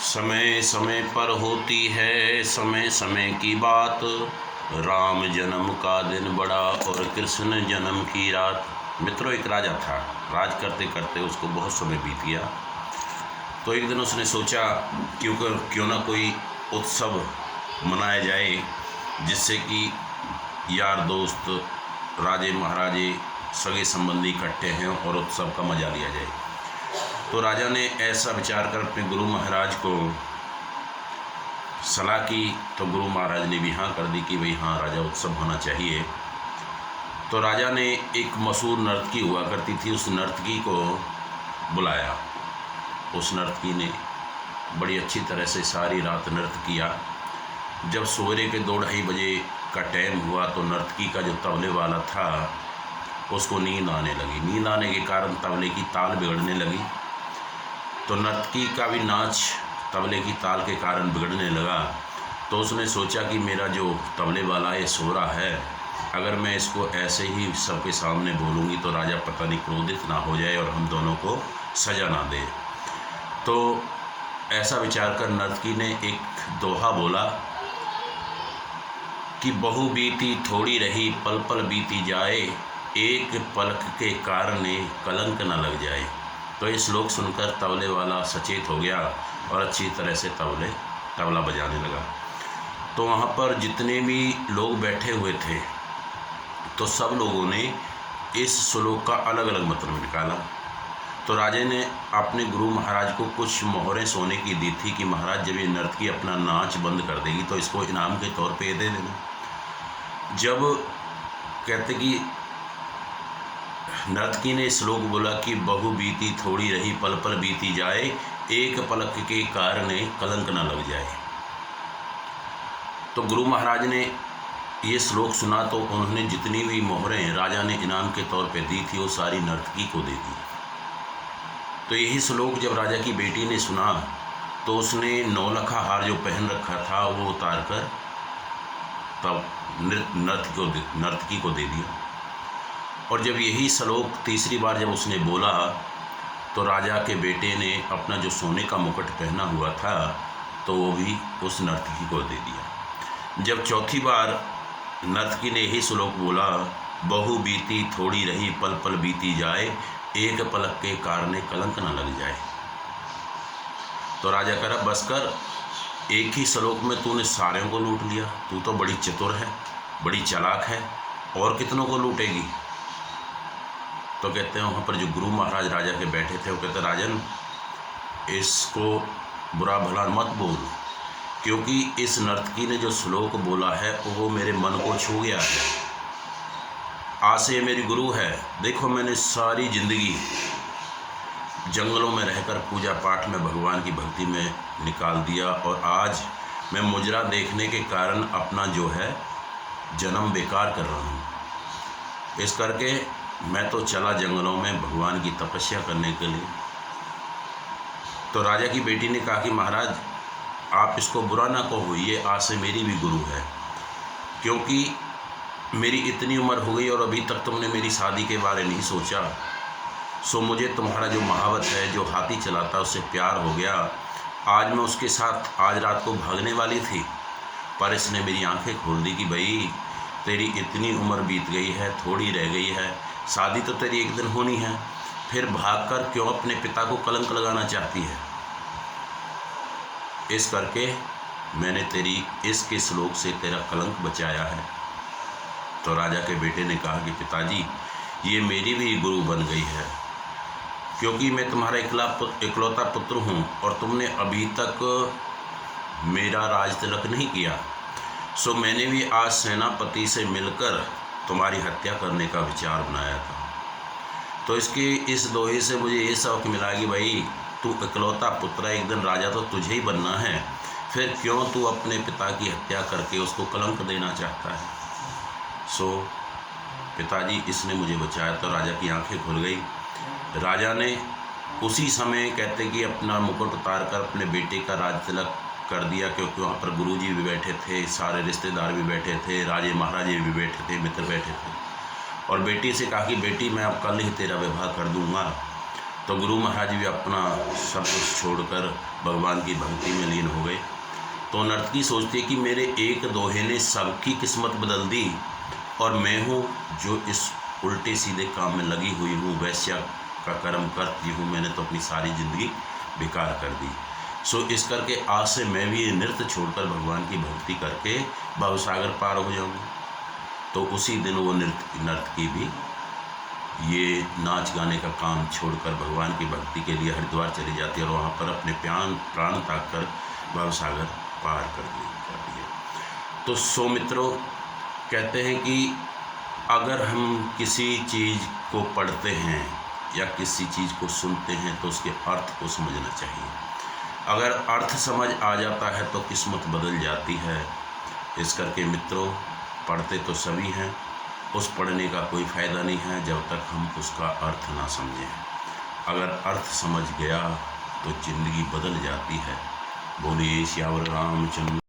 समय समय पर होती है समय समय की बात। राम जन्म का दिन बड़ा और कृष्ण जन्म की रात। मित्रों, एक राजा था। राज करते करते उसको बहुत समय बीत गया। तो एक दिन उसने सोचा क्यों ना कोई उत्सव मनाया जाए जिससे कि यार दोस्त, राजे महाराजे, सगे संबंधी इकट्ठे हैं और उत्सव का मजा लिया जाए। तो राजा ने ऐसा विचार कर अपने गुरु महाराज को सलाह की। तो गुरु महाराज ने भी हाँ कर दी कि भाई हाँ, राजा उत्सव होना चाहिए। तो राजा ने एक मशहूर नर्तकी हुआ करती थी, उस नर्तकी को बुलाया। उस नर्तकी ने बड़ी अच्छी तरह से सारी रात नृत्य किया। जब सवेरे के 2-2:30 बजे का टाइम हुआ तो नर्तकी का जो तबले वाला था उसको नींद आने लगी। नींद आने के कारण तबले की ताल बिगड़ने लगी। तो नर्तकी का भी नाच तबले की ताल के कारण बिगड़ने लगा। तो उसने सोचा कि मेरा जो तबले वाला ये सो रहा है, अगर मैं इसको ऐसे ही सबके सामने बोलूँगी तो राजा पता नहीं क्रोधित ना हो जाए और हम दोनों को सजा ना दे। तो ऐसा विचार कर नर्तकी ने एक दोहा बोला कि बहु बीती थोड़ी रही पल पल बीती जाए, एक पलक के कारण कलंक न लग जाए। तो ये श्लोक सुनकर तबले वाला सचेत हो गया और अच्छी तरह से तबला बजाने लगा। तो वहाँ पर जितने भी लोग बैठे हुए थे तो सब लोगों ने इस श्लोक का अलग अलग मतलब निकाला। तो राजा ने अपने गुरु महाराज को कुछ मोहरें सोने की दी थी कि महाराज जब ये नर्तकी अपना नाच बंद कर देगी तो इसको इनाम के तौर पे दे देना। जब कहते कि नर्तकी ने श्लोक बोला कि बहु बीती थोड़ी रही पल पल बीती जाए, एक पलक के कारण कलंक न लग जाए। तो गुरु महाराज ने ये श्लोक सुना तो उन्होंने जितनी भी मोहरें राजा ने इनाम के तौर पे दी थी वो सारी नर्तकी को दे दी। तो यही श्लोक जब राजा की बेटी ने सुना तो उसने 9 लखा हार जो पहन रखा था वो उतार कर तब नर्तकी को दे दिया। और जब यही श्लोक तीसरी बार जब उसने बोला तो राजा के बेटे ने अपना जो सोने का मुकुट पहना हुआ था तो वो भी उस नर्तकी को दे दिया। जब चौथी बार नर्तकी ने यही श्लोक बोला, बहु बीती थोड़ी रही पल पल बीती जाए, एक पलक के कारण कलंक न लग जाए। तो राजा कह रहा बस कर, एक ही श्लोक में तूने सारे को लूट लिया। तू तो बड़ी चतुर है, बड़ी चालाक है, और कितनों को लूटेगी। तो कहते हैं वहाँ पर जो गुरु महाराज राजा के बैठे थे वो कहते राजन, इसको बुरा भला मत बोल, क्योंकि इस नर्तकी ने जो श्लोक बोला है वो मेरे मन को छू गया है। आज से मेरी गुरु है। देखो, मैंने सारी जिंदगी जंगलों में रहकर पूजा पाठ में भगवान की भक्ति में निकाल दिया और आज मैं मुजरा देखने के कारण अपना जो है जन्म बेकार कर रहा हूँ। इस करके मैं तो चला जंगलों में भगवान की तपस्या करने के लिए। तो राजा की बेटी ने कहा कि महाराज आप इसको बुरा ना कहो, ये आज से मेरी भी गुरु है, क्योंकि मेरी इतनी उम्र हो गई और अभी तक तुमने मेरी शादी के बारे नहीं सोचा। सो मुझे तुम्हारा जो महावत है, जो हाथी चलाता है, उससे प्यार हो गया। आज मैं उसके साथ आज रात को भागने वाली थी, पर इसने मेरी आंखें खोल दी कि भाई तेरी इतनी उम्र बीत गई है, थोड़ी रह गई है, शादी तो तेरी एक दिन होनी है, फिर भागकर क्यों अपने पिता को कलंक लगाना चाहती है। इस करके मैंने तेरी इसके श्लोक से तेरा कलंक बचाया है। तो राजा के बेटे ने कहा कि पिताजी, ये मेरी भी गुरु बन गई है, क्योंकि मैं तुम्हारा इकलौता पुत्र हूँ और तुमने अभी तक मेरा राज तिलक नहीं किया। सो मैंने भी आज सेनापति से मिलकर तुम्हारी हत्या करने का विचार बनाया था। तो इस दोहे से मुझे ये सबक मिला कि भाई तू इकलौता पुत्र है, एक दिन राजा तो तुझे ही बनना है, फिर क्यों तू अपने पिता की हत्या करके उसको कलंक देना चाहता है। सो पिताजी, इसने मुझे बचाया। तो राजा की आंखें खुल गई। राजा ने उसी समय कहते कि अपना मुकुट उतार कर अपने बेटे का राज तिलक कर दिया, क्योंकि वहाँ पर गुरुजी भी बैठे थे, सारे रिश्तेदार भी बैठे थे, राजे महाराजे भी बैठे थे, मित्र बैठे थे। और बेटी से कहा कि बेटी मैं अब कल ही तेरा विवाह कर दूँगा। तो गुरु महाराज भी अपना सब कुछ छोड़कर भगवान की भक्ति में लीन हो गए। तो नर्तकी सोचती है कि मेरे एक दोहे ने सबकी किस्मत बदल दी और मैं हूँ जो इस उल्टे सीधे काम में लगी हुई हूँ, वैश्या का कर्म करती हूँ, मैंने तो अपनी सारी ज़िंदगी बेकार कर दी। सो इस करके आज से मैं भी ये नृत्य छोड़कर भगवान की भक्ति करके भवसागर पार हो जाऊँगी। तो उसी दिन वो नर्तकी भी ये नाच गाने का काम छोड़कर भगवान की भक्ति के लिए हरिद्वार चली जाती है और वहाँ पर अपने प्राण त्याग कर भवसागर पार कर दिया। तो सो मित्रों, कहते हैं कि अगर हम किसी चीज़ को पढ़ते हैं या किसी चीज़ को सुनते हैं तो उसके अर्थ को समझना चाहिए। अगर अर्थ समझ आ जाता है तो किस्मत बदल जाती है। इस करके मित्रों, पढ़ते तो सभी हैं, उस पढ़ने का कोई फ़ायदा नहीं है जब तक हम उसका अर्थ ना समझें। अगर अर्थ समझ गया तो ज़िंदगी बदल जाती है। बोलिए श्यावर रामचंद्र।